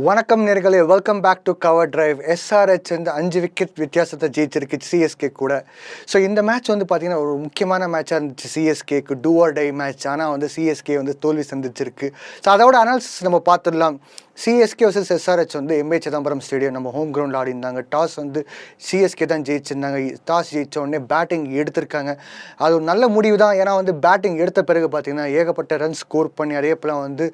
வணக்கம் நேர்களே, welcome back to cover drive. SRH வந்து 5 விக்கெட் வித்தியாசத்தை ஜெயிச்சிருக்கு சிஎஸ்கே கூட. ஸோ இந்த மேட்ச் வந்து பார்த்தீங்கன்னா ஒரு முக்கியமான மேட்சாக இருந்துச்சு சிஎஸ்கேக்கு, டூ ஆர் டை மேட்ச். ஆனால் வந்து சிஎஸ்கே வந்து தோல்வி சந்திச்சிருக்கு. ஸோ அதோட அனாலிசிஸ் நம்ம பார்த்துடலாம். சிஎஸ்கே வர்சஸ் எஸ்ஆர்ஹெச் வந்து எம்ஏ சிதம்பரம் ஸ்டேடியம் நம்ம ஹோம் கிரவுண்டில் ஆடிருந்தாங்க. டாஸ் வந்து சிஎஸ்கே தான் ஜெயிச்சிருந்தாங்க. டாஸ் ஜெயித்த உடனே பேட்டிங் எடுத்திருக்காங்க. அது ஒரு நல்ல முடிவு தான். ஏன்னா வந்து பேட்டிங் எடுத்த பிறகு பார்த்தீங்கன்னா ஏகப்பட்ட ரன் ஸ்கோர் பண்ணி, அதே போல் வந்து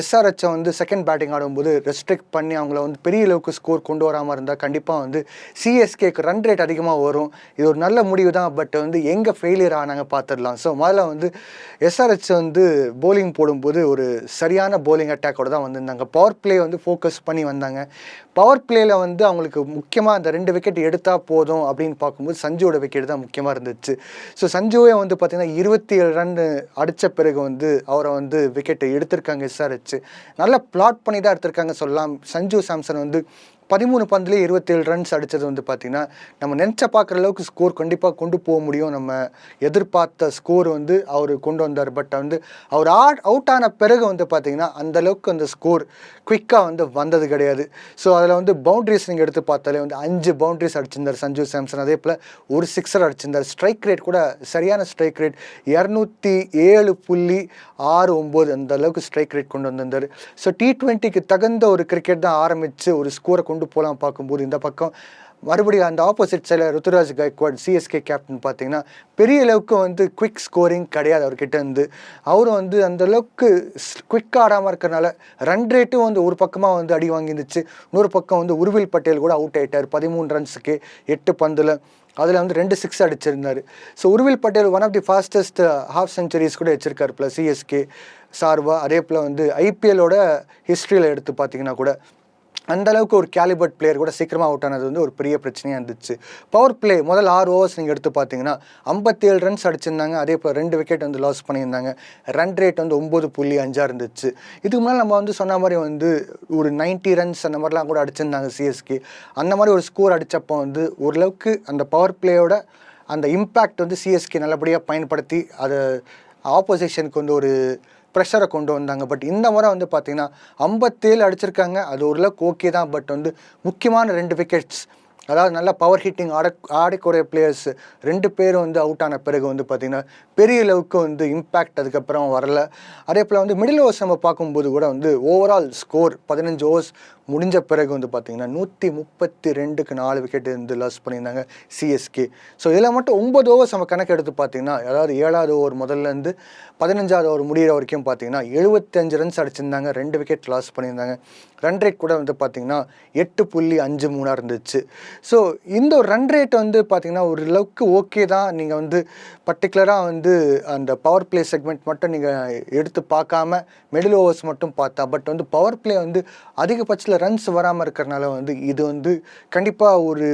எஸ்ஆர்ஹெச்சை வந்து செகண்ட் பேட்டிங் ஆடும்போது ரெஸ்ட்ரிக்ட் பண்ணி அவங்கள வந்து பெரிய அளவுக்கு ஸ்கோர் கொண்டு வராமல் இருந்தால் கண்டிப்பாக வந்து சிஎஸ்கேக்கு ரன் ரேட் அதிகமாக வரும். இது ஒரு நல்ல முடிவு தான். பட் வந்து எங்கே ஃபெயிலியர் ஆனாங்க பார்த்துடலாம். ஸோ முதல்ல வந்து எஸ்ஆர்ஹெச் வந்து போலிங் போடும்போது ஒரு சரியான போலிங் அட்டாக்கோடு தான் வந்திருந்தாங்க. பவர் பிளே வந்து ஃபோக்கஸ் பண்ணி வந்தாங்க. பவர் பிளேயில் வந்து அவங்களுக்கு முக்கியமாக அந்த 2 விக்கெட் எடுத்தால் போதும் அப்படின்னு பார்க்கும்போது சஞ்சுவோட விக்கெட் தான் முக்கியமாக இருந்துச்சு. ஸோ சஞ்சுவே வந்து பார்த்திங்கன்னா 27 ரன் அடித்த பிறகு வந்து அவரை வந்து விக்கெட்டை எடுத்திருக்காங்க எஸ்ஆர்ஹெச். நல்லா பிளாட் பண்ணி தான் எடுத்திருக்காங்க சொல்லலாம். சஞ்சு சாம்சன் வந்து 13 பந்துலேயே 27 ரன்ஸ் அடித்தது வந்து பார்த்திங்கன்னா நம்ம நினச்ச பார்க்குற அளவுக்கு ஸ்கோர் கண்டிப்பாக கொண்டு போக முடியும். நம்ம எதிர்பார்த்த ஸ்கோர் வந்து அவர் கொண்டு வந்தார். பட் வந்து அவர் அவுட் ஆன பிறகு வந்து பார்த்திங்கன்னா அந்தளவுக்கு அந்த ஸ்கோர் குயிக்காக வந்து வந்தது கிடையாது. ஸோ அதில் வந்து பவுண்ட்ரிஸ் நீங்கள் எடுத்து பார்த்தாலே வந்து 5 பவுண்ட்ரிஸ் அடிச்சிருந்தார் சஞ்சு சாம்சன். அதே போல் ஒரு 6 அடிச்சிருந்தார். ஸ்ட்ரைக் ரேட் கூட சரியான ஸ்ட்ரைக் ரேட் 207.69 அந்த அளவுக்கு ஸ்ட்ரைக் ரேட் கொண்டு வந்திருந்தார். ஸோ T20க்கு தகுந்த ஒரு கிரிக்கெட் தான் ஆரம்பித்து ஒரு ஸ்கோரை கொண்டு போகலாம் பார்க்கும்போது இந்த பக்கம் மறுபடியும் அந்த ஆப்போசிட் சைடில் ருத்துராஜ் கைக்வாட் சிஎஸ்கே கேப்டன் பார்த்தீங்கன்னா பெரிய அளவுக்கு வந்து குவிக் ஸ்கோரிங் கிடையாது அவர்கிட்ட இருந்து. அவரும் வந்து அந்தளவுக்கு குவிக்காக ஆடாமல் இருக்கிறனால ரன் ரேட்டும் வந்து ஒரு பக்கமாக வந்து அடி வாங்கியிருந்துச்சு. இன்னொரு பக்கம் வந்து உருவில் பட்டேல் கூட அவுட் ஆகிட்டார் 13 ரன்ஸுக்கு 8 பந்தில். அதில் வந்து 2 6 அடிச்சிருந்தார். So Urvil Patel one of the fastest half centuries கூட வச்சிருக்காரு ப்ளஸ் சிஎஸ்கே சார்பாக. அதே போல் வந்து ஐபிஎல்லோட ஹிஸ்ட்ரியில் எடுத்து பார்த்தீங்கன்னா கூட அந்த அளவுக்கு ஒரு கேலிபர்ட் பிளேயர் கூட சீக்கிரமாக அவுட் ஆனது வந்து ஒரு பெரிய பிரச்சனையாக இருந்துச்சு. பவர் பிளே முதல் 6 ஓவர்ஸ் நீங்கள் எடுத்து பார்த்தீங்கன்னா 57 ரன்ஸ் அடிச்சிருந்தாங்க. அதே போல் 2 விக்கெட் வந்து லாஸ் பண்ணியிருந்தாங்க. ரன் ரேட் வந்து 9.5 இருந்துச்சு. இதுக்கு முன்னால் நம்ம வந்து சொன்ன மாதிரி வந்து ஒரு 90 ரன்ஸ் அந்த மாதிரிலாம் கூட அடிச்சிருந்தாங்க சிஎஸ்கே. அந்த மாதிரி ஒரு ஸ்கோர் அடித்தப்போ வந்து ஓரளவுக்கு அந்த பவர் பிளேயோட அந்த இம்பேக்ட் வந்து சிஎஸ்கே நல்லபடியாக பயன்படுத்தி அதை ஆப்போசிஷனுக்கு வந்து ஒரு ப்ரெஷரை கொண்டு வந்தாங்க. பட் இந்த முறை வந்து பார்த்திங்கன்னா 57 அடிச்சிருக்காங்க. அது ஓரளவுக்கு ஓகே தான். பட் வந்து முக்கியமான 2 விக்கெட்ஸ், அதாவது நல்லா பவர் ஹிட்டிங் ஆடக்கூடிய பிளேயர்ஸ் 2 பேரும் வந்து அவுட் ஆன பிறகு வந்து பார்த்திங்கன்னா பெரிய அளவுக்கு வந்து இம்பேக்ட் அதுக்கப்புறம் வரல. அதே போல் வந்து மிடில் ஓவர்ஸ் நம்ம பார்க்கும்போது கூட வந்து ஓவரால் ஸ்கோர் 15 ஓவர்ஸ் முடிஞ்ச பிறகு வந்து பார்த்திங்கன்னா 132க்கு 4 விக்கெட் வந்து லாஸ் பண்ணியிருந்தாங்க சிஎஸ்கே. ஸோ இதில் மட்டும் 9 ஓவர்ஸ் நம்ம கணக்கு எடுத்து பார்த்திங்கன்னா, அதாவது 7வது ஓவர் முதல்லேருந்து 15வது ஓவர் முடிகிற வரைக்கும் பார்த்திங்கன்னா 75 ரன்ஸ் அடிச்சிருந்தாங்க. 2 விக்கெட் லாஸ் பண்ணியிருந்தாங்க. ரன் ரேட் கூட வந்து பார்த்திங்கன்னா 8.53 இருந்துச்சு. ஸோ இந்த ஒரு ரன் ரேட் வந்து பார்த்திங்கன்னா ஓரளவுக்கு ஓகே தான். நீங்கள் வந்து பர்டிகுலராக வந்து அந்த பவர் பிளே செக்மெண்ட் மட்டும் நீங்கள் எடுத்து பார்க்காம மிடில் ஓவர்ஸ் மட்டும் பார்த்தா, பட் வந்து பவர் பிளே வந்து அதிகபட்சத்தில் ரன்ஸ் வராமல் இருக்கிறனால வந்து இது வந்து கண்டிப்பாக ஒரு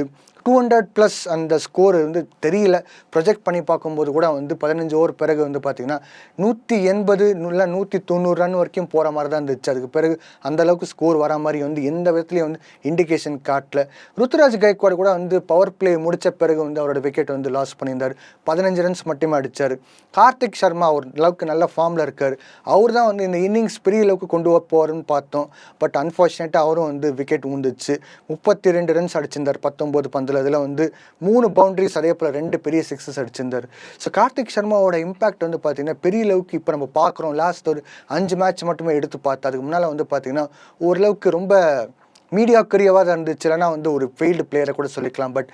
200+ அந்த ஸ்கோர் வந்து தெரியல. ப்ரொஜெக்ட் பண்ணி பார்க்கும்போது கூட வந்து 15 ஓவர் பிறகு வந்து பார்த்திங்கன்னா 180 இல்லை 190 ரன் வரைக்கும் போகிற மாதிரி தான் இருந்துச்சு. அதுக்கு பிறகு அந்தளவுக்கு ஸ்கோர் வர மாதிரி வந்து எந்த விதத்துலையும் வந்து இண்டிகேஷன் காட்டல. ருத்துராஜ் கைக்வாட் கூட வந்து பவர் பிளே முடித்த பிறகு வந்து அவரோட விக்கெட் வந்து லாஸ் பண்ணியிருந்தார். 15 ரன்ஸ் மட்டுமே அடித்தார். கார்த்திக் சர்மா ஒரு அளவுக்கு நல்ல ஃபார்மில் இருக்கார். அவர் தான் வந்து இந்த இன்னிங்ஸ் பெரிய அளவுக்கு கொண்டு போகிறன்னு பார்த்தோம். பட் அன்ஃபார்ச்சுனேட்டாக அவரும் வந்து விக்கெட் ஊந்துச்சு. 32 ரன்ஸ் அடிச்சிருந்தார் 19 பந்தில். அதில் வந்து 3 பவுண்ட்ரிஸ், அதே போல் 2 பெரிய 6 அடிச்சிருந்தார். ஸோ கார்த்திக் சர்மாவோட இம்பாக்ட் வந்து பார்த்திங்கன்னா பெரிய அளவுக்கு இப்போ நம்ம பார்க்குறோம். லாஸ்ட் ஒரு 5 மேட்ச் மட்டுமே எடுத்து பார்த்தா, அதுக்கு முன்னால் வந்து பார்த்திங்கன்னா ஓரளவுக்கு ரொம்ப மீடியாக்கரியாவாக தான் இருந்துச்சு. இல்லைனா வந்து ஒரு ஃபெயில்டு பிளேயரை கூட சொல்லிக்கலாம். பட்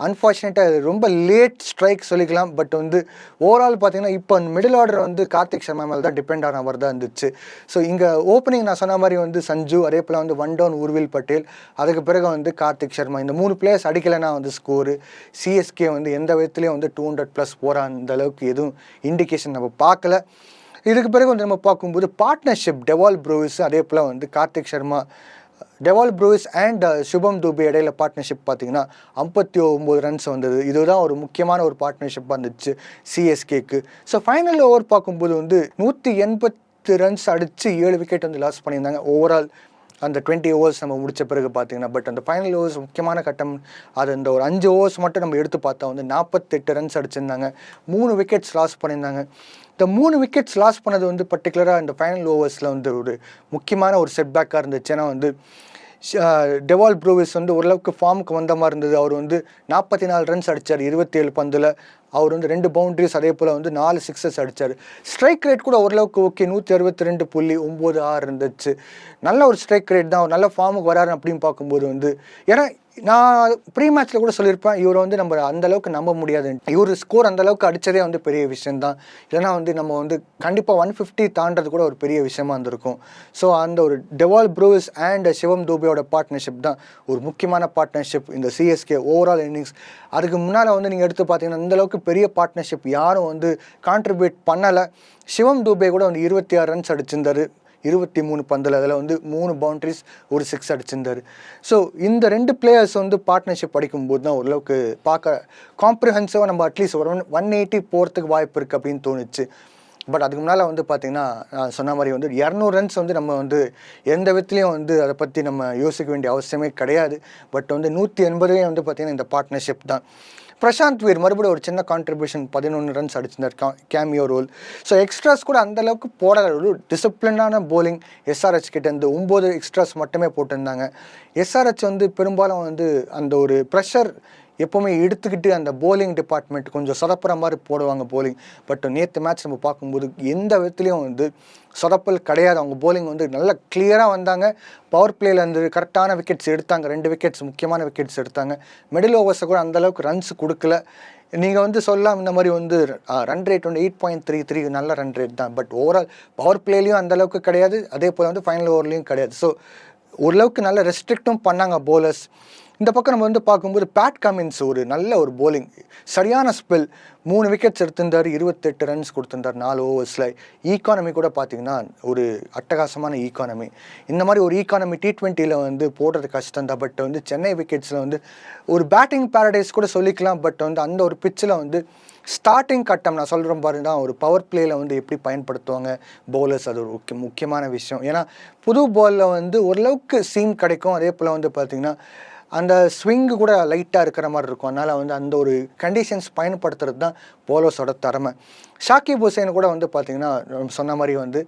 அன்ஃபார்ச்சுனேட்டாக ரொம்ப லேட் ஸ்ட்ரைக் சொல்லிக்கலாம். பட் வந்து ஓவரால் பார்த்திங்கன்னா இப்போ மிடில் ஆர்டர் வந்து கார்த்திக் சர்மா மேலே தான் டிபெண்ட் ஆன மாதிரி தான் இருந்துச்சு. ஸோ இங்கே ஓப்பனிங் நான் சொன்ன மாதிரி வந்து சஞ்சு, அதே போல் வந்து 1 டவுன் உருவில் பட்டேல், அதுக்கு பிறகு வந்து கார்த்திக் சர்மா, இந்த 3 பிளேயர்ஸ் அடிக்கலைன்னா வந்து ஸ்கோரு சிஎஸ்கே வந்து எந்த விதத்துலேயும் வந்து 200+ போகிற அந்த அளவுக்கு எதுவும் இண்டிகேஷன் நம்ம பார்க்கல. இதுக்கு பிறகு வந்து நம்ம பார்க்கும்போது பார்ட்னர்ஷிப் டெவால் ப்ரூவிஸ், அதே போல் வந்து Karthik Sharma, Dewald Brevis and Shubham Dubey இடையில பார்ட்னர்ஷிப் பார்த்திங்கன்னா 59 ரன்ஸ் வந்தது. இதுதான் ஒரு முக்கியமான ஒரு பார்ட்னர்ஷிப்பாக இருந்துச்சு சிஎஸ்கேக்கு. ஸோ ஃபைனல் ஓவர் பார்க்கும்போது வந்து 180 ரன்ஸ் அடித்து 7 விக்கெட் வந்து லாஸ் பண்ணியிருந்தாங்க ஓவரால் அந்த 20 ஓவர்ஸ் நம்ம முடித்த பிறகு பார்த்திங்கன்னா. பட் அந்த ஃபைனல் ஓவர்ஸ் முக்கியமான கட்டம், அது அந்த ஒரு 5 ஓவர்ஸ் மட்டும் நம்ம எடுத்து பார்த்தா வந்து 48 ரன்ஸ் அடிச்சிருந்தாங்க. 3 விக்கெட்ஸ் லாஸ் பண்ணியிருந்தாங்க. இந்த 3 விக்கெட்ஸ் லாஸ் பண்ணது வந்து பர்டிகுலராக இந்த ஃபைனல் ஓவர்ஸில் வந்து ஒரு முக்கியமான ஒரு செட்பேக்காக இருந்துச்சு. ஏன்னா வந்து டெவால் ப்ரூவிஸ் வந்து ஓரளவுக்கு ஃபார்முக்கு வந்த மாதிரி இருந்தது. அவர் வந்து 44 ரன்ஸ் அடித்தார் 27 பந்தில். அவர் வந்து 2 பவுண்ட்ரிஸ், அதே போல் வந்து 4 சிக்ஸஸ் அடித்தார். ஸ்ட்ரைக் ரேட் கூட ஓரளவுக்கு ஓகே, 162.96 இருந்துச்சு. நல்ல ஒரு ஸ்ட்ரைக் ரேட் தான். அவர் நல்ல ஃபார்முக்கு வராரு அப்படின்னு பார்க்கும்போது வந்து, ஏன்னா நான் ப்ரீ மேட்ச்சில் கூட சொல்லியிருப்பேன், இவரை வந்து நம்ம அந்தளவுக்கு நம்ப முடியாது. இவர் ஸ்கோர் அந்தளவுக்கு அடித்ததே வந்து பெரிய விஷயந்தான். இல்லைனா வந்து நம்ம வந்து கண்டிப்பாக 150 தாண்டது கூட ஒரு பெரிய விஷயமா இருந்திருக்கும். ஸோ அந்த ஒரு டெவால் ப்ரூவிஸ் அண்ட் சிவம் தூபேயோட பார்ட்னர்ஷிப் தான் ஒரு முக்கியமான பார்ட்னர்ஷிப் இந்த சிஎஸ்கே ஓவரால் இன்னிங்ஸ். அதுக்கு முன்னால் வந்து நீங்கள் எடுத்து பார்த்தீங்கன்னா இந்தளவுக்கு பெரிய பார்ட்னர்ஷிப் யாரும் வந்து கான்ட்ரிபியூட் பண்ணலை. சிவம் தூபே கூட வந்து 26 ரன்ஸ் அடிச்சிருந்தார் 23 பந்தில். அதில் வந்து 3 பவுண்ட்ரிஸ், ஒரு 6 அடிச்சிருந்தார். ஸோ இந்த 2 பிளேயர்ஸ் வந்து பார்ட்னர்ஷிப் அடிக்கும்போது தான் ஓரளவுக்கு பார்க்க காம்ப்ரிஹென்சிவாக நம்ம அட்லீஸ்ட் ஒரு 180 போகிறதுக்கு வாய்ப்பு இருக்குது அப்படின்னு தோணுச்சு. பட் அதுக்கு முன்னால் வந்து பார்த்திங்கன்னா நான் சொன்ன மாதிரி வந்து 200 ரன்ஸ் வந்து நம்ம வந்து எந்த விதத்துலேயும் வந்து அதை பற்றி நம்ம யோசிக்க வேண்டிய அவசியமே கிடையாது. பட் வந்து 180 வந்து பார்த்திங்கன்னா இந்த பார்ட்னர்ஷிப் தான். பிரசாந்த் வீர் மறுபடியும் ஒரு சின்ன கான்ட்ரிபியூஷன் 11 ரன்ஸ் அடிச்சிருந்தார் கேமியோ ரோல். ஸோ எக்ஸ்ட்ராஸ் கூட அந்தளவுக்கு போடாத ஒரு டிசிப்ளினான போலிங் எஸ்ஆர்ஹெச் கிட்ட இருந்து 9 எக்ஸ்ட்ராஸ் மட்டுமே போட்டிருந்தாங்க. எஸ்ஆர்ஹெச் வந்து பெரும்பாலும் வந்து அந்த ஒரு ப்ரெஷர் எப்போவுமே எடுத்துக்கிட்டு அந்த போலிங் டிபார்ட்மெண்ட் கொஞ்சம் சொதப்புற மாதிரி போடுவாங்க போலிங். பட் நேற்று மேட்ச் நம்ம பார்க்கும்போது எந்த விதத்துலேயும் வந்து சொதப்பல் கிடையாது. அவங்க போலிங் வந்து நல்லா கிளியராக வந்தாங்க. பவர் பிளேயில் வந்து கரெக்டான விக்கெட்ஸ் எடுத்தாங்க. 2 விக்கெட்ஸ் முக்கியமான விக்கெட்ஸ் எடுத்தாங்க. மிடில் ஓவர்ஸை கூட அந்தளவுக்கு ரன்ஸ் கொடுக்கல. நீங்கள் வந்து சொல்லலாம் இந்த மாதிரி வந்து ரன் ரேட் வந்து 8.33 நல்ல ரன் ரேட் தான். பட் ஓவரால் பவர் பிளேலையும் அந்தளவுக்கு கிடையாது, அதே போல் வந்து ஃபைனல் ஓவர்லேயும் கிடையாது. ஸோ ஓரளவுக்கு நல்ல ரெஸ்ட்ரிக்டும் பண்ணாங்க போலர்ஸ். இந்த பக்கம் நம்ம வந்து பார்க்கும்போது பேட் கமின்ஸ் ஒரு நல்ல ஒரு போலிங், சரியான ஸ்பெல், 3 விக்கெட்ஸ் எடுத்திருந்தார், 28 ரன்ஸ் கொடுத்திருந்தார் 4 ஓவர்ஸில். ஈக்கானமி கூட பார்த்திங்கன்னா ஒரு அட்டகாசமான ஈக்கானமி. இந்த மாதிரி ஒரு ஈக்கானமி T20 வந்து போடுறது கஷ்டம் தான். பட் வந்து சென்னை விக்கெட்ஸில் வந்து ஒரு பேட்டிங் பேரடைஸ் கூட சொல்லிக்கலாம். பட் வந்து அந்த ஒரு பிச்சில் வந்து ஸ்டார்டிங் கட்டம் நான் சொல்கிற பாரு தான் ஒரு பவர் பிளேயில் வந்து எப்படி பயன்படுத்துவாங்க பவுலர்ஸ், அது ஒரு முக்கியமான விஷயம். ஏன்னா புது பாலில் வந்து ஓரளவுக்கு சீம் கிடைக்கும். அதே போல் வந்து பார்த்திங்கன்னா அந்த ஸ்விங்கு கூட லைட்டாக இருக்கிற மாதிரி இருக்கும். அதனால் வந்து அந்த ஒரு கண்டிஷன்ஸ் பயன்படுத்துறது தான் போலர்ஸோட திறமை. ஷாக்கிப் ஹுசேன் கூட வந்து பார்த்திங்கன்னா சொன்ன மாதிரி வந்து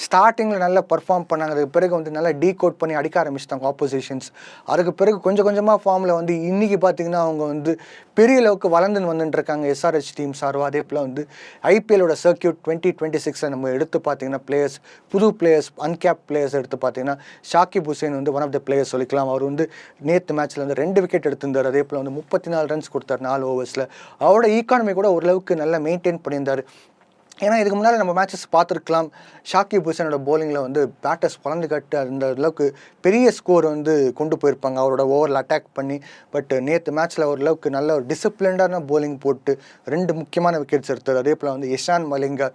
ஸ்டார்டிங்கில் நல்லா பர்ஃபார்ம் பண்ணாங்க. அதுக்கு பிறகு வந்து நல்லா டீகோட் பண்ணி அடிக்க ஆரம்பிச்சிட்டாங்க ஆப்போசிஷன்ஸ். அதுக்கு பிறகு கொஞ்சம் கொஞ்சமாக ஃபார்மில் வந்து இன்றைக்கி பார்த்திங்கன்னா அவங்க வந்து பெரிய அளவுக்கு வளர்ந்துன்னு வந்துட்டுருக்காங்க எஸ்ஆர்ஹெச் டீம் சார்பாக. அதே போல் வந்து ஐபிஎல்லோட சர்க்கியூட் 2026 நம்ம எடுத்து பார்த்திங்கன்னா பிளேயர்ஸ், புது பிளேயர்ஸ், அன்கேப் பிளேயர்ஸ் எடுத்து பார்த்திங்கன்னா ஷாக்கிப் ஹுசேன் வந்து ஒன் ஆஃப் த பிளேயர்ஸ் சொல்லிக்கலாம். அவர் வந்து நேற்று மேட்ச்சில் வந்து 2 விக்கெட் எடுத்திருந்தார். அதே போல் வந்து 34 ரன்ஸ் கொடுத்தார் 4 ஓவர்ஸில். அவரோட ஈக்கானமி கூட ஓரளவுக்கு நல்லா மெயின்டைன் பண்ணியிருந்தார். ஏன்னா இதுக்கு முன்னால் நம்ம மேட்சஸ் பார்த்துருக்கலாம், ஷாக்கிப் ஹுசேனோட போலிங்கில் வந்து பேட்டர்ஸ் வளர்ந்து கட்டு அந்த அளவுக்கு பெரிய ஸ்கோர் வந்து கொண்டு போயிருப்பாங்க அவரோட ஓவரில் அட்டாக் பண்ணி. பட் நேற்று மேட்ச்சில் ஓரளவுக்கு நல்ல ஒரு டிசிப்ளின்டான போலிங் போட்டு 2 முக்கியமான விக்கெட்ஸ் எடுத்தார். அதே போல் வந்து இஷான் மலிங்கா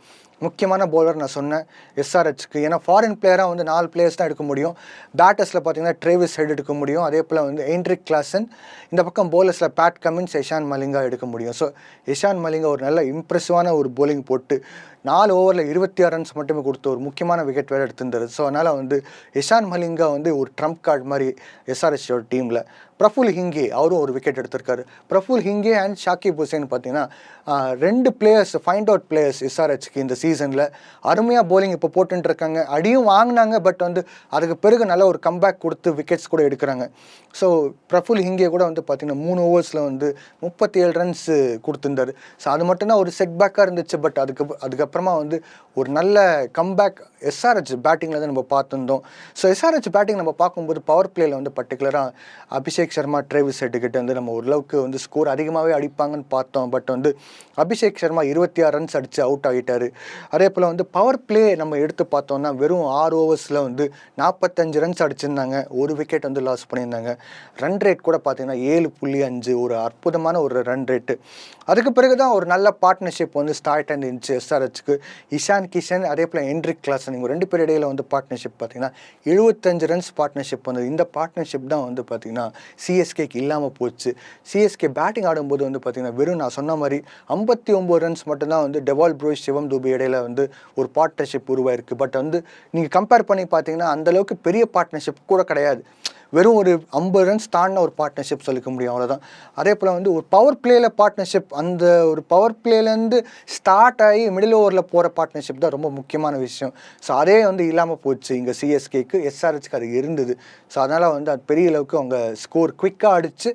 முக்கியமான பவுலர் நான் சொன்னேன் எஸ்ஆர்ஹெச்க்கு. ஏன்னா ஃபாரின் பிளேயராக வந்து 4 பிளேயர்ஸ் தான் எடுக்க முடியும். பேட்டர்ஸில் பார்த்தீங்கன்னா ட்ரேவிஸ் ஹெட் எடுக்க முடியும். அதே போல் வந்து ஹென்ரிக் கிளாசன். இந்த பக்கம் பவுலர்ஸில் பேட் கமின்ஸ், இஷான் மலிங்கா எடுக்க முடியும். ஸோ இஷான் மலிங்கா ஒரு நல்ல இம்ப்ரெசிவான ஒரு போலிங் போட்டு 4 ஓவரில் 26 ரன்ஸ் மட்டுமே கொடுத்து ஒரு முக்கியமான விக்கெட் வேறு எடுத்திருந்தார். ஸோ அதனால் வந்து இஷான் மலிங்கா வந்து ஒரு ட்ரம்ப் கார்டு மாதிரி எஸ்ஆர்ஹெச்சோட டீமில். பிரஃபுல் ஹிங்கே அவரும் ஒரு விக்கெட் எடுத்திருக்காரு. பிரஃபுல் ஹிங்கே அண்ட் ஷாக்கிப் ஹுசேன் பார்த்தீங்கன்னா 2 பிளேயர்ஸ் ஃபைண்ட் அவுட் பிளேயர்ஸ் எஸ்ஆர்ஹெச்க்கு இந்த சீசனில் அருமையாக போலிங் இப்போ போட்டுருக்காங்க. அடியும் வாங்கினாங்க. பட் வந்து அதுக்கு பிறகு நல்ல ஒரு கம்பேக் கொடுத்து விக்கெட்ஸ் கூட எடுக்கிறாங்க. ஸோ பிரஃபுல் ஹிங்கே கூட வந்து பார்த்திங்கன்னா 3 ஓவர்ஸில் வந்து 37 ரன்ஸ் கொடுத்துருந்தார். ஸோ அது மட்டும்தான் ஒரு செட் பேக்காக இருந்துச்சு. பட் அதுக்கப்புறமா வந்து ஒரு நல்ல கம்பேக் எஸ்ஆர்ஹெச் பேட்டிங்கில் தான் நம்ம பார்த்துருந்தோம். ஸோ எஸ்ஆர்ஹெச் பேட்டிங் நம்ம பார்க்கும்போது பவர் பிளேயில் வந்து பர்டிகுலராக அபிஷேக் சர்மா, ட்ரேவிஸ் ஹெட்டுக்கிட்ட வந்து நம்ம ஓரளவுக்கு வந்து ஸ்கோர் அதிகமாகவே அடிப்பாங்கன்னு பார்த்தோம். பட் வந்து அபிஷேக் சர்மா 26 ரன்ஸ் அடித்து அவுட் ஆகிட்டார். அதே போல் வந்து பவர் பிளே நம்ம எடுத்து பார்த்தோம்னா வெறும் 6 ஓவர்ஸில் வந்து 45 ரன்ஸ் அடிச்சிருந்தாங்க. ஒரு விக்கெட் வந்து லாஸ் பண்ணியிருந்தாங்க. ரன் ரேட் கூட பார்த்தீங்கன்னா 7.5 ஒரு அற்புதமான ஒரு ரன் ரேட்டு. அதுக்கு பிறகு தான் ஒரு நல்ல பார்ட்னர்ஷிப் வந்து ஸ்டார்ட் ஆகிருந்துச்சு எஸ்ஆர்ஹெச்க்கு. இஷான் கிஷன் அதே போல் ஹென்ரிக் கிளாசன் இவங்க 2 பேர் இடையில் வந்து பார்ட்னர்ஷிப் பார்த்தீங்கன்னா 75 ரன்ஸ் பார்ட்னர்ஷிப் வந்தது. இந்த பார்ட்னர்ஷிப் தான் வந்து பார்த்திங்கன்னா சிஎஸ்கேக்கு இல்லாமல் போச்சு. சிஎஸ்கே பேட்டிங் ஆடும்போது வந்து பார்த்திங்கன்னா வெறும் நான் சொன்ன மாதிரி 59 ரன்ஸ் மட்டும்தான் வந்து டெவால் ப்ரூவிஸ், சிவம் தூபே இடையில் வந்து ஒரு பார்ட்னர்ஷிப் உருவாயிருக்கு. பட் வந்து நீங்கள் கம்பேர் பண்ணி பார்த்தீங்கன்னா அந்தளவுக்கு பெரிய பார்ட்னர்ஷிப் கூட கிடையாது. வெறும் ஒரு 50 ரன்ஸ் தாண்டின ஒரு பார்ட்னர்ஷிப் சொல்லிக்க முடியும், அவ்வளோதான். அதே போல் வந்து ஒரு பவர் பிளேயில் பார்ட்னர்ஷிப், அந்த ஒரு பவர் பிளேலேருந்து ஸ்டார்ட் ஆகி மிடில் ஓவரில் போகிற பார்ட்னர்ஷிப் தான் ரொம்ப முக்கியமான விஷயம். ஸோ அதே வந்து இல்லாமல் போச்சு இங்கே சிஎஸ்கேக்கு. எஸ்ஆர்ஹெச்க்கு அது இருந்தது. ஸோ அதனால் வந்து அது பெரிய அளவுக்கு அவங்க ஸ்கோர் குவிக்காக அடித்து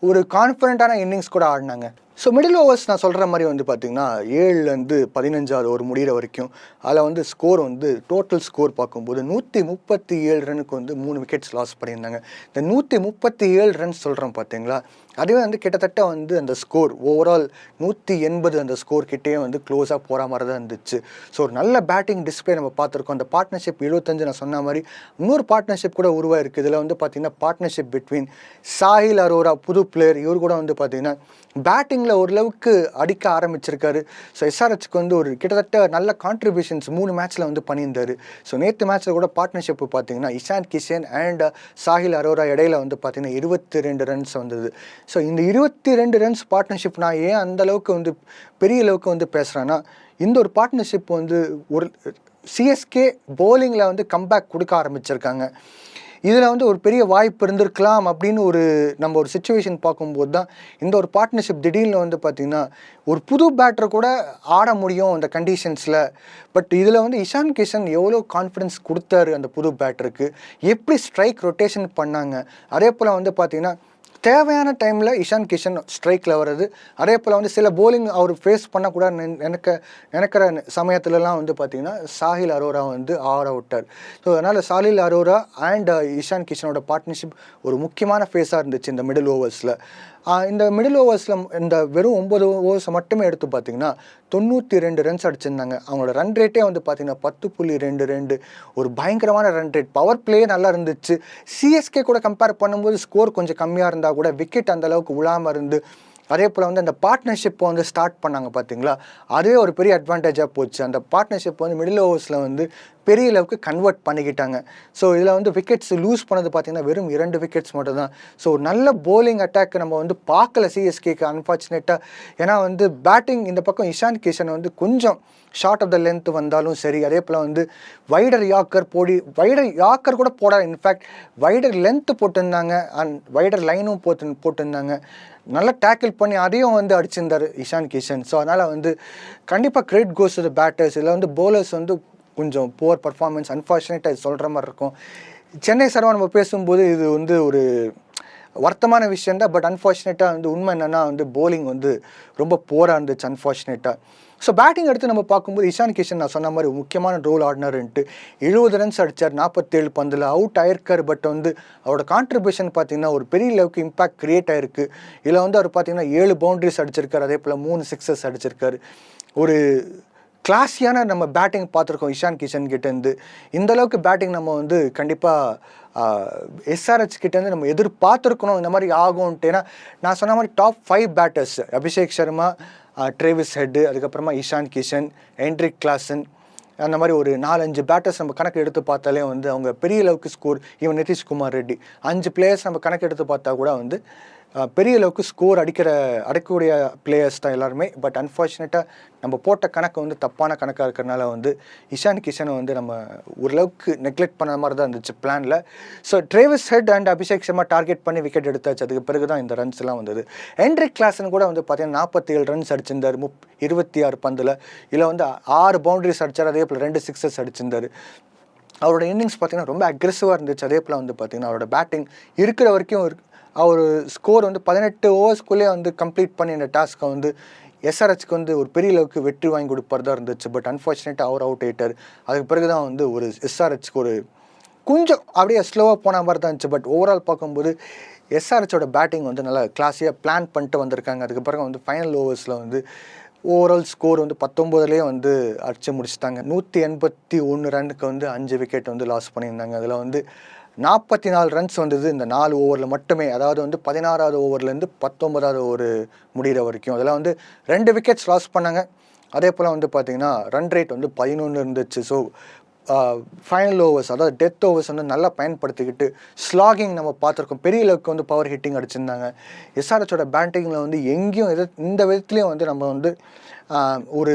ஒரு கான்ஃபிடண்ட்டான இன்னிங்ஸ் கூட ஆடினாங்க. ஸோ மிடில் ஓவர்ஸ் நான் சொல்கிற மாதிரி வந்து பார்த்திங்கன்னா 7லேருந்து 15 ஓவர் முடிகிற வரைக்கும் அதில் வந்து ஸ்கோர் வந்து டோட்டல் ஸ்கோர் பார்க்கும்போது 137 ரனுக்கு வந்து 3 விக்கெட்ஸ் லாஸ் பண்ணியிருந்தாங்க. இந்த 137 ரன்ஸ் சொல்கிறோம் பார்த்தீங்களா, அதுவே வந்து கிட்டத்தட்ட வந்து அந்த ஸ்கோர் ஓவரால் 180 அந்த ஸ்கோர் கிட்டேயே வந்து க்ளோஸாக போகிற மாதிரி தான் இருந்துச்சு. ஸோ ஒரு நல்ல பேட்டிங் டிஸ்பிளே நம்ம பார்த்துருக்கோம். அந்த பார்ட்னர்ஷிப் 75 நான் சொன்ன மாதிரி இன்னொரு பார்ட்னர்ஷிப் கூட உருவாயிருக்கு. இதில் வந்து பார்த்திங்கன்னா பார்ட்னர்ஷிப் பிட்வீன் சாஹில் அரோரா, புது பிளேயர், இவர் கூட வந்து பார்த்திங்கன்னா பேட்டிங்கில் ஓரளவுக்கு அடிக்க ஆரம்பிச்சிருக்காரு. ஸோ எஸ்ஆர்ஹெச்க்கு வந்து ஒரு கிட்டத்தட்ட நல்ல கான்ட்ரிபியூஷன்ஸ் 3 மேட்ச்சில் வந்து பண்ணியிருந்தார். ஸோ நேற்று மேட்ச்சில் கூட பார்ட்னர்ஷிப் பார்த்தீங்கன்னா இஷான் கிஷன் அண்ட் சாஹில் அரோரா இடையில வந்து பார்த்திங்கன்னா 22 ரன்ஸ் வந்தது. ஸோ இந்த 22 ரன்ஸ் பார்ட்னர்ஷிப் நான் ஏன் அந்தளவுக்கு வந்து பெரிய அளவுக்கு வந்து பேசுகிறேன்னா, இந்த ஒரு பார்ட்னர்ஷிப் வந்து ஒரு சிஎஸ்கே போலிங்கில் வந்து கம்பேக் கொடுக்க ஆரம்பிச்சிருக்காங்க. இதில் வந்து ஒரு பெரிய வாய்ப்பு இருந்திருக்கலாம் அப்படின்னு நம்ம ஒரு சுச்சுவேஷன் பார்க்கும்போது தான் இந்த ஒரு பார்ட்னர்ஷிப் திடீர்னு வந்து பார்த்திங்கன்னா ஒரு புது பேட்டரை கூட ஆட முடியும் அந்த கண்டிஷன்ஸில். பட் இதில் வந்து இஷான் கிஷன் எவ்வளோ கான்ஃபிடன்ஸ் கொடுத்தாரு அந்த புது பேட்டருக்கு, எப்படி ஸ்ட்ரைக் ரொட்டேஷன் பண்ணாங்க. அதே போல் வந்து பார்த்திங்கன்னா தேவையான டைமில் இஷான் கிஷன் ஸ்ட்ரைக்கில் வர்றது, அதே போல் வந்து சில போலிங் அவர் ஃபேஸ் பண்ணக்கூடாது நினைக்கிற சமயத்துலலாம் வந்து பார்த்திங்கன்னா சாஹில் அரோரா வந்து ஆட விட்டார். ஸோ அதனால் சாஹில் அரோரா அண்ட் இஷான் கிஷனோட பார்ட்னர்ஷிப் ஒரு முக்கியமான ஃபேஸாக இருந்துச்சு இந்த மிடில் ஓவர்ஸில். இந்த மிடில் ஓவர்ஸில் இந்த வெறும் 9 ஓவர்ஸை மட்டுமே எடுத்து பார்த்திங்கன்னா 92 ரன்ஸ் அடிச்சிருந்தாங்க. அவங்களோட ரன் ரேட்டே வந்து பார்த்திங்கன்னா 10.22, ஒரு பயங்கரமான ரன் ரேட். பவர் பிளே நல்லா இருந்துச்சு. சிஎஸ்கே கூட கம்பேர் பண்ணும்போது ஸ்கோர் கொஞ்சம் கம்மியாக இருந்தால் கூட விக்கெட் அந்தளவுக்கு விழாமல் இருந்து, அதே போல் வந்து அந்த பார்ட்னர்ஷிப்பை வந்து ஸ்டார்ட் பண்ணாங்க பார்த்தீங்களா, அதுவே ஒரு பெரிய அட்வான்டேஜாக போச்சு. அந்த பார்ட்னர்ஷிப் வந்து மிடில் ஓவர்ஸில் வந்து பெரிய அளவுக்கு கன்வெர்ட் பண்ணிக்கிட்டாங்க. ஸோ இதில் வந்து விக்கெட்ஸ் லூஸ் பண்ணது பார்த்திங்கன்னா வெறும் 2 விக்கெட்ஸ் மட்டும் தான். ஸோ ஒரு நல்ல போலிங் அட்டாக் நம்ம வந்து பார்க்கல சிஎஸ்கேக்கு அன்ஃபார்ச்சுனேட்டாக. ஏன்னா வந்து பேட்டிங் இந்த பக்கம் இஷான் கிஷன் வந்து கொஞ்சம் ஷார்ட் ஆஃப் த லென்த் வந்தாலும் சரி, அதே போல் வந்து வைடர் யாக்கர் கூட போட, இன்ஃபேக்ட் வைடர் லென்த்து போட்டிருந்தாங்க அண்ட் வைடர் லைனும் போட்டிருந்தாங்க. நல்லா டேக்கிள் பண்ணி அதையும் வந்து அடிச்சிருந்தார் இஷான் கிஷன். ஸோ அதனால் வந்து கண்டிப்பாக credit goes to the batters. இதில் வந்து போலர்ஸ் வந்து கொஞ்சம் புவர் பர்ஃபார்மன்ஸ் அன்ஃபார்ச்சுனேட்டாக இது சொல்கிற மாதிரி இருக்கும். சென்னை சர்வா நம்ம பேசும்போது இது வந்து ஒரு வருத்தமான விஷயம் தான். பட் அன்ஃபார்ச்சுனேட்டாக வந்து உண்மை என்னென்னா வந்து போலிங் வந்து ரொம்ப புவராக இருந்துச்சு அன்ஃபார்ச்சுனேட்டாக. ஸோ பேட்டிங் எடுத்து நம்ம பார்க்கும்போது இஷான் கிஷன் நான் சொன்ன மாதிரி முக்கியமான ரோல் ஆடினார்ன்ட்டு 70 ரன்ஸ் அடித்தார், 47 பந்தில் அவுட் ஆயிருக்கார். பட் வந்து அவரோட கான்ட்ரிபியூஷன் பார்த்திங்கன்னா ஒரு பெரிய லெவலுக்கு இம்பாக்ட் க்ரியேட் ஆகிருக்கு. இதில் வந்து அவர் பார்த்திங்கன்னா 7 பவுண்ட்ரிஸ் அடிச்சிருக்காரு, அதே போல் 3 சிக்ஸஸ் அடிச்சிருக்காரு. ஒரு கிளாஸியான நம்ம பேட்டிங் பார்த்துருக்கோம் இஷான் கிஷன் கிட்டேருந்து. இந்தளவுக்கு பேட்டிங் நம்ம வந்து கண்டிப்பாக எஸ்ஆர்ஹெச் கிட்டேருந்து நம்ம எதிர்பார்த்துருக்கணும் இந்த மாதிரி ஆகும்ன்ட்டு. ஏன்னா நான் சொன்ன மாதிரி top 5 batters Abhishek Sharma, Travis head, அதுக்கப்புறமா இஷான் கிஷன், ஹென்ரிக் கிளாசன், அந்த மாதிரி ஒரு 4-5 பேட்டர்ஸ் நம்ம கணக்கு எடுத்து பார்த்தாலே வந்து அவங்க பெரிய அளவுக்கு score, even Nitish Kumar Reddy, 5 players நம்ம கணக்கு எடுத்து பார்த்தா கூட வந்து பெரிய அளவுக்கு ஸ்கோர் அடிக்கக்கூடிய பிளேயர்ஸ் தான் எல்லாருமே. பட் அன்ஃபார்ச்சுனேட்டாக நம்ம போட்ட கணக்கு வந்து தப்பான கணக்காக இருக்கிறனால வந்து இஷான் கிஷனை வந்து நம்ம ஓரளவுக்கு நெக்லெக்ட் பண்ண மாதிரி தான் இருந்துச்சு பிளானில். So Travis head and Abhishek Sharma target பண்ணி விக்கெட் எடுத்தாச்சு. அதுக்கு பிறகு தான் இந்த ரன்ஸ் எல்லாம் வந்தது. ஹென்ரிக் கிளாசன் கூட வந்து பார்த்தீங்கன்னா 47 ரன்ஸ் அடிச்சிருந்தார் 26 பந்தில். இதில் வந்து 6 பவுண்டரிஸ் அடித்தார், அதே போல் 2 சிக்ஸஸ் அடிச்சிருந்தார். அவரோட இன்னிங்ஸ் பார்த்திங்கன்னா ரொம்ப அக்ரெசிவாக இருந்துச்சு. அதே போல் வந்து பார்த்திங்கன்னா அவரோட பேட்டிங் இருக்கிற வரைக்கும் அவர் ஸ்கோர் வந்து 18 ஓவர்ஸ்குள்ளே வந்து கம்ப்ளீட் பண்ணி இந்த டாஸ்க்கை வந்து எஸ்ஆர்ஹெச்க்கு வந்து ஒரு பெரிய அளவுக்கு வெற்றி வாங்கி கொடுப்பறதா இருந்துச்சு. பட் அன்ஃபார்ச்சுனேட்டாக அவர் அவுட் ஆகிட்டார். அதுக்கு பிறகு தான் வந்து ஒரு எஸ்ஆர்ஹெச்க்கு ஒரு கொஞ்சம் அப்படியே ஸ்லோவாக போன மாதிரி தான் இருந்துச்சு. பட் ஓவரால் பார்க்கும்போது எஸ்ஆர்ஹெச்சோட பேட்டிங் வந்து நல்லா கிளாஸியாக பிளான் பண்ணிட்டு வந்திருக்காங்க. அதுக்கு பிறகு வந்து ஃபைனல் ஓவர்ஸில் வந்து ஓவரால் ஸ்கோர் வந்து 19லேயே வந்து அடிச்சு முடிச்சுட்டாங்க. 181 ரன்னுக்கு வந்து 5 விக்கெட் வந்து லாஸ் பண்ணியிருந்தாங்க. அதில் வந்து 44 ரன்ஸ் வந்தது இந்த 4 ஓவரில் மட்டுமே. அதாவது வந்து 16வது ஓவர்லேருந்து 19வது ஓவர் முடிகிற வரைக்கும். அதில் வந்து 2 விக்கெட்ஸ் லாஸ் பண்ணாங்க. அதே போல் வந்து பார்த்திங்கன்னா ரன் ரேட் வந்து 11 இருந்துச்சு. ஸோ ஃபைனல் ஓவர்ஸ், அதாவது டெத் ஓவர்ஸ் வந்து நல்லா பயன்படுத்திக்கிட்டு ஸ்லாகிங் நம்ம பார்த்துருக்கோம். பெரிய அளவுக்கு வந்து பவர் ஹிட்டிங் அடிச்சிருந்தாங்க. எஸ்ஆர்ஹெச்சோட பேட்டிங்கில் வந்து எங்கேயும் இந்த விதத்துலேயும் வந்து நம்ம வந்து ஒரு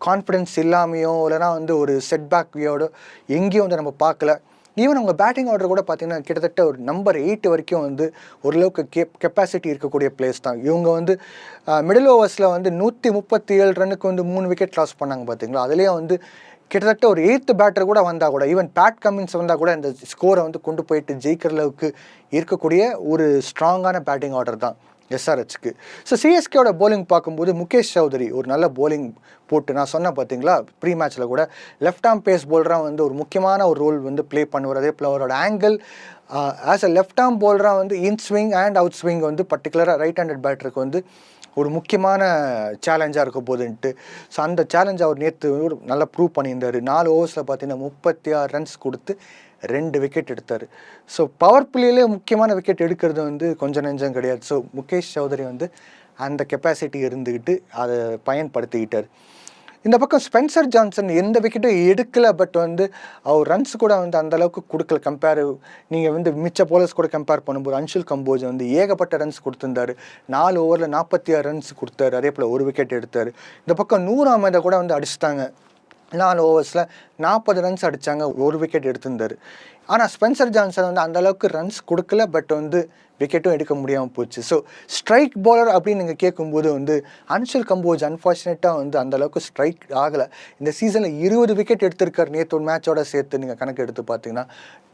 கான்ஃபிடென்ஸ் இல்லாமையோ இல்லைனா வந்து ஒரு செட்பேக்கையோட எங்கேயும் வந்து நம்ம பார்க்கல. ஈவன் அவங்க பேட்டிங் ஆர்டர் கூட பார்த்தீங்கன்னா கிட்டத்தட்ட ஒரு நம்பர் 8 வரைக்கும் வந்து ஓரளவுக்கு கெப்பாசிட்டி இருக்கக்கூடிய பிளேஸ் தான். இவங்க வந்து மிடில் ஓவர்ஸில் வந்து 137 ரன்னுக்கு வந்து 3 விக்கெட் லாஸ் பண்ணாங்க பார்த்தீங்களா. அதுலேயும் வந்து கிட்டத்தட்ட ஒரு 8th பேட்டர் கூட வந்தால் கூட, ஈவன் பேட் கமின்ஸ் வந்தால் கூட இந்த ஸ்கோரை வந்து கொண்டு போயிட்டு ஜெயிக்கிற அளவுக்கு இருக்கக்கூடிய ஒரு ஸ்ட்ராங்கான பேட்டிங் ஆர்டர் தான் எஸ்ஆர்ஹெச்க்கு. ஸோ சிஎஸ்கேவோட போலிங் பார்க்கும்போது முகேஷ் சௌத்ரி ஒரு நல்ல போலிங் போட்டு, நான் சொன்னேன் பார்த்தீங்களா ப்ரீ மேட்ச்சில் கூட, லெஃப்ட் ஆர்ம் பேஸ் போலராக வந்து ஒரு முக்கியமான ஒரு ரோல் வந்து ப்ளே பண்ணுவார். அதே போல் அவரோட angle as a left arm போலராக வந்து in swing and out swing வந்து பர்டிகுலராக ரைட் ஹேண்டட் பேட்டருக்கு வந்து ஒரு முக்கியமான சேலஞ்சாக இருக்க போதுன்ட்டு. ஸோ அந்த சேலஞ்ச் அவர் நேற்று நல்லா ப்ரூவ் பண்ணியிருந்தார். 4 ஓவர்ஸில் பார்த்தீங்கன்னா 36 ரன்ஸ் கொடுத்து 2 விக்கெட் எடுத்தார். ஸோ பவர் பிளேயிலே முக்கியமான விக்கெட் எடுக்கிறது வந்து கொஞ்சம் நெஞ்சம் கிடையாது. ஸோ முகேஷ் சௌத்ரி வந்து அந்த கெப்பாசிட்டி இருந்துக்கிட்டு அதை பயன்படுத்திக்கிட்டார். இந்த பக்கம் ஸ்பென்சர் ஜான்சன் எந்த விக்கெட்டும் எடுக்கலை, பட் வந்து அவர் ரன்ஸ் கூட வந்து அந்தளவுக்கு கொடுக்கல. நீங்கள் வந்து மிச்ச போலர்ஸ் கூட கம்பேர் பண்ணும்போது அன்ஷுல் கம்போஜ் வந்து ஏகப்பட்ட ரன்ஸ் கொடுத்துருந்தார். 4 ஓவரில் 46 ரன்ஸ் கொடுத்தாரு. அதே போல் 1 விக்கெட் எடுத்தார். இந்த பக்கம் 100 அஹ்மதை கூட வந்து அடிச்சிட்டாங்க. 4 ஓவர்ஸில் 40 ரன்ஸ் அடித்தாங்க, 1 விக்கெட் எடுத்திருந்தார். ஆனால் ஸ்பென்சர் ஜான்சன் வந்து அந்தளவுக்கு ரன்ஸ் கொடுக்கல, பட் வந்து விக்கெட்டும் எடுக்க முடியாமல் போச்சு. ஸோ ஸ்ட்ரைக் பவுலர் அப்படின்னு நீங்கள் கேட்கும்போது வந்து அன்ஷுல் கம்போஜ் அன்ஃபார்ச்சுனேட்டாக வந்து அந்தளவுக்கு ஸ்ட்ரைக் ஆகலை. இந்த சீசனில் 20 விக்கெட் எடுத்திருக்கார். நேற்று ஒரு மேட்சோட சேர்த்து நீங்கள் கணக்கு எடுத்து பார்த்தீங்கன்னா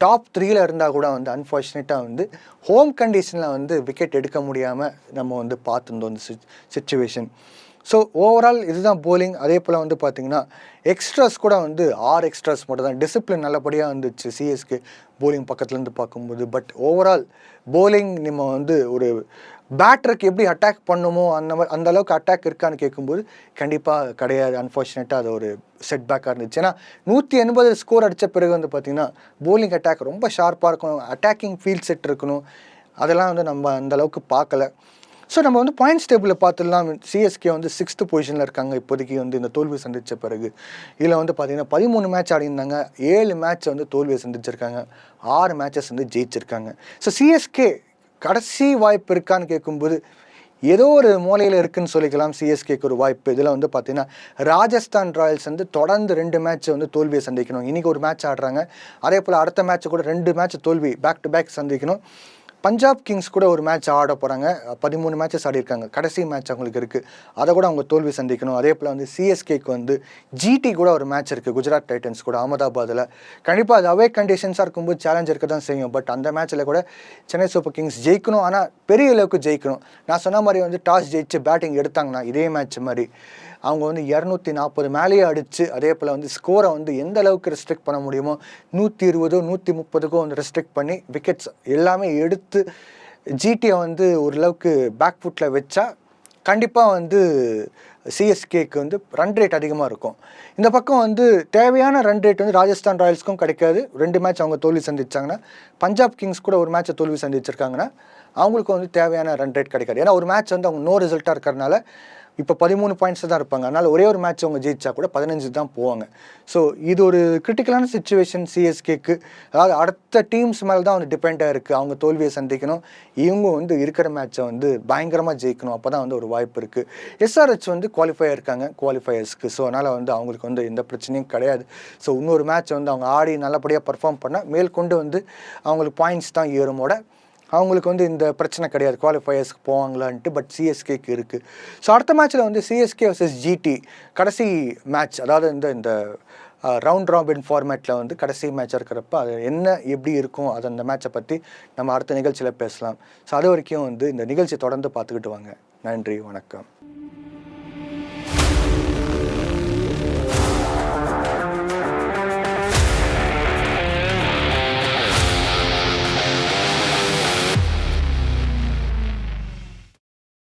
டாப் 3ல் இருந்தால் கூட வந்து அன்ஃபார்ச்சுனேட்டாக வந்து ஹோம் கண்டிஷனில் வந்து விக்கெட் எடுக்க முடியாமல் நம்ம வந்து பார்த்துருந்தோம் இந்த சிச்சுவேஷன். ஸோ ஓவரால் இதுதான் போலிங். அதே போல் வந்து பார்த்திங்கன்னா எக்ஸ்ட்ராஸ் கூட வந்து 6 எக்ஸ்ட்ராஸ் மட்டும் தான். டிசிப்ளின் நல்லபடியாக வந்துச்சு சிஎஸ்கே போலிங் பக்கத்துலேருந்து பார்க்கும்போது. பட் ஓவரால் போலிங் நம்ம வந்து ஒரு பேட்டருக்கு எப்படி அட்டாக் பண்ணுமோ அந்த அளவுக்கு அட்டாக் இருக்கான்னு கேட்கும்போது கண்டிப்பாக கிடையாது. அன்ஃபார்ச்சுனேட்டாக அது ஒரு செட்பேக்காக இருந்துச்சு. ஏன்னா 180 ஸ்கோர் அடித்த பிறகு வந்து பார்த்திங்கன்னா போலிங் அட்டாக் ரொம்ப ஷார்ப்பாக இருக்கணும், அட்டாக்கிங் ஃபீல்ட் செட் இருக்கணும். அதெல்லாம் வந்து நம்ம அந்தளவுக்கு பார்க்கல. ஸோ நம்ம வந்து பாயிண்ட்ஸ் டேபிளில் பார்த்துடலாம். சிஎஸ்கே வந்து 6th பொசிஷனில் இருக்காங்க இப்போதைக்கு வந்து இந்த தோல்வியை சந்தித்த பிறகு. இதில் வந்து பார்த்திங்கன்னா 13 மேட்ச் ஆடிருந்தாங்க, 7 மேட்ச் வந்து தோல்வியை சந்திச்சிருக்காங்க, 6 மேட்சஸ் வந்து ஜெயிச்சிருக்காங்க. ஸோ சிஎஸ்கே கடைசி வாய்ப்பு இருக்கான்னு கேட்கும்போது ஏதோ ஒரு மூலையில் இருக்குதுன்னு சொல்லிக்கலாம். சிஎஸ்கேக்கு ஒரு வாய்ப்பு. இதில் வந்து பார்த்திங்கன்னா ராஜஸ்தான் ராயல்ஸ் வந்து தொடர்ந்து 2 மேட்ச் வந்து தோல்வியை சந்திக்கணும். இன்றைக்கி ஒரு மேட்ச் ஆடுறாங்க. அதே போல் அடுத்த மேட்ச் கூட 2 மேட்ச் தோல்வி பேக் டு பேக் சந்திக்கணும். பஞ்சாப் கிங்ஸ் கூட ஒரு மேட்ச் ஆட போகிறாங்க. 13 மேட்சஸ் ஆடிருக்காங்க. கடைசி மேட்ச் அவங்களுக்கு இருக்குது, அதை கூட அவங்க தோல்வி சந்திக்கணும். அதே போல் வந்து சிஎஸ்கேக்கு வந்து ஜிடி கூட ஒரு மேட்ச் இருக்குது, குஜராத் டைட்டன்ஸ் கூட அகமதாபாத்தில். கண்டிப்பாக அது அவே கண்டிஷன்ஸாக இருக்கும்போது சேலஞ்ச் இருக்க தான் செய்யும். பட் அந்த மேட்ச்சில் கூட சென்னை சூப்பர் கிங்ஸ் ஜெயிக்கணும், ஆனால் பெரிய அளவுக்கு ஜெயிக்கணும். நான் சொன்ன மாதிரி வந்து டாஸ் ஜெயிச்சு பேட்டிங் எடுத்தாங்கன்னா இதே மேட்ச் மாதிரி அவங்க வந்து 240 மேலேயே அடித்து, அதே போல் வந்து ஸ்கோரை வந்து எந்த அளவுக்கு ரெஸ்ட்ரிக்ட் பண்ண முடியுமோ 120 130 வந்து ரெஸ்ட்ரிக்ட் பண்ணி விக்கெட்ஸ் எல்லாமே எடுத்து ஜிடியை வந்து ஓரளவுக்கு பேக் ஃபுட்டில் வச்சா கண்டிப்பாக வந்து சிஎஸ்கேக்கு வந்து ரன் ரேட் அதிகமாக இருக்கும். இந்த பக்கம் வந்து தேவையான ரன் ரேட் வந்து ராஜஸ்தான் ராயல்ஸ்க்கும் கிடைக்காது. 2 மேட்ச் அவங்க தோல்வி சந்திச்சாங்கன்னா, பஞ்சாப் கிங்ஸ் கூட ஒரு மேட்ச்சை தோல்வி சந்திச்சிருக்காங்கன்னா அவங்களுக்கு வந்து தேவையான ரன் ரேட் கிடைக்காது. ஏன்னா ஒரு மேட்ச் வந்து அவங்க நோ ரிசல்ட்டாக இருக்கிறதுனால இப்போ 13 பாயிண்ட்ஸ் தான் இருப்பாங்க. அதனால் ஒரே ஒரு மேட்ச் அவங்க ஜெயிச்சா கூட 15 தான் போவாங்க. ஸோ இது ஒரு கிரிட்டிக்கலான சிச்சுவேஷன் சிஎஸ்கேக்கு. அதாவது அடுத்த டீம்ஸ் மேலே தான் வந்து டிபெண்டாக இருக்குது. அவங்க தோல்வியை சந்திக்கணும், இவங்க வந்து இருக்கிற மேட்சை வந்து பயங்கரமாக ஜெயிக்கணும். அப்போ தான் வந்து ஒரு வாய்ப்பு இருக்குது. எஸ்ஆர்ஹெச் வந்து குவாலிஃபையாக இருக்காங்க குவாலிஃபயர்ஸ்க்கு. ஸோ அதனால் வந்து அவங்களுக்கு வந்து எந்த பிரச்சனையும் கிடையாது. ஸோ இன்னொரு மேட்ச் வந்து அவங்க ஆடி நல்லபடியாக பர்ஃபார்ம் பண்ணால் மேற்கொண்டு வந்து அவங்களுக்கு பாயிண்ட்ஸ் தான் ஏறுமோட அவங்களுக்கு வந்து இந்த பிரச்சனை கிடையாது, குவாலிஃபயர்ஸ்க்கு போவாங்களான்ட்டு. பட் சிஎஸ்கேக்கு இருக்குது. ஸோ அடுத்த மேட்ச்சில் வந்து சிஎஸ்கே வர்சஸ் ஜிடி கடைசி மேட்ச், அதாவது இந்த ரவுண்ட் ராபின் ஃபார்மேட்டில் வந்து கடைசி மேட்சாக இருக்கிறப்ப அது என்ன எப்படி இருக்கும், அது அந்த மேட்சை பற்றி நம்ம அடுத்த நிகழ்ச்சியில் பேசலாம். ஸோ அது வரைக்கும் வந்து இந்த நிகழ்ச்சி தொடர்ந்து பார்த்துக்கிட்டு வாங்க. நன்றி, வணக்கம்.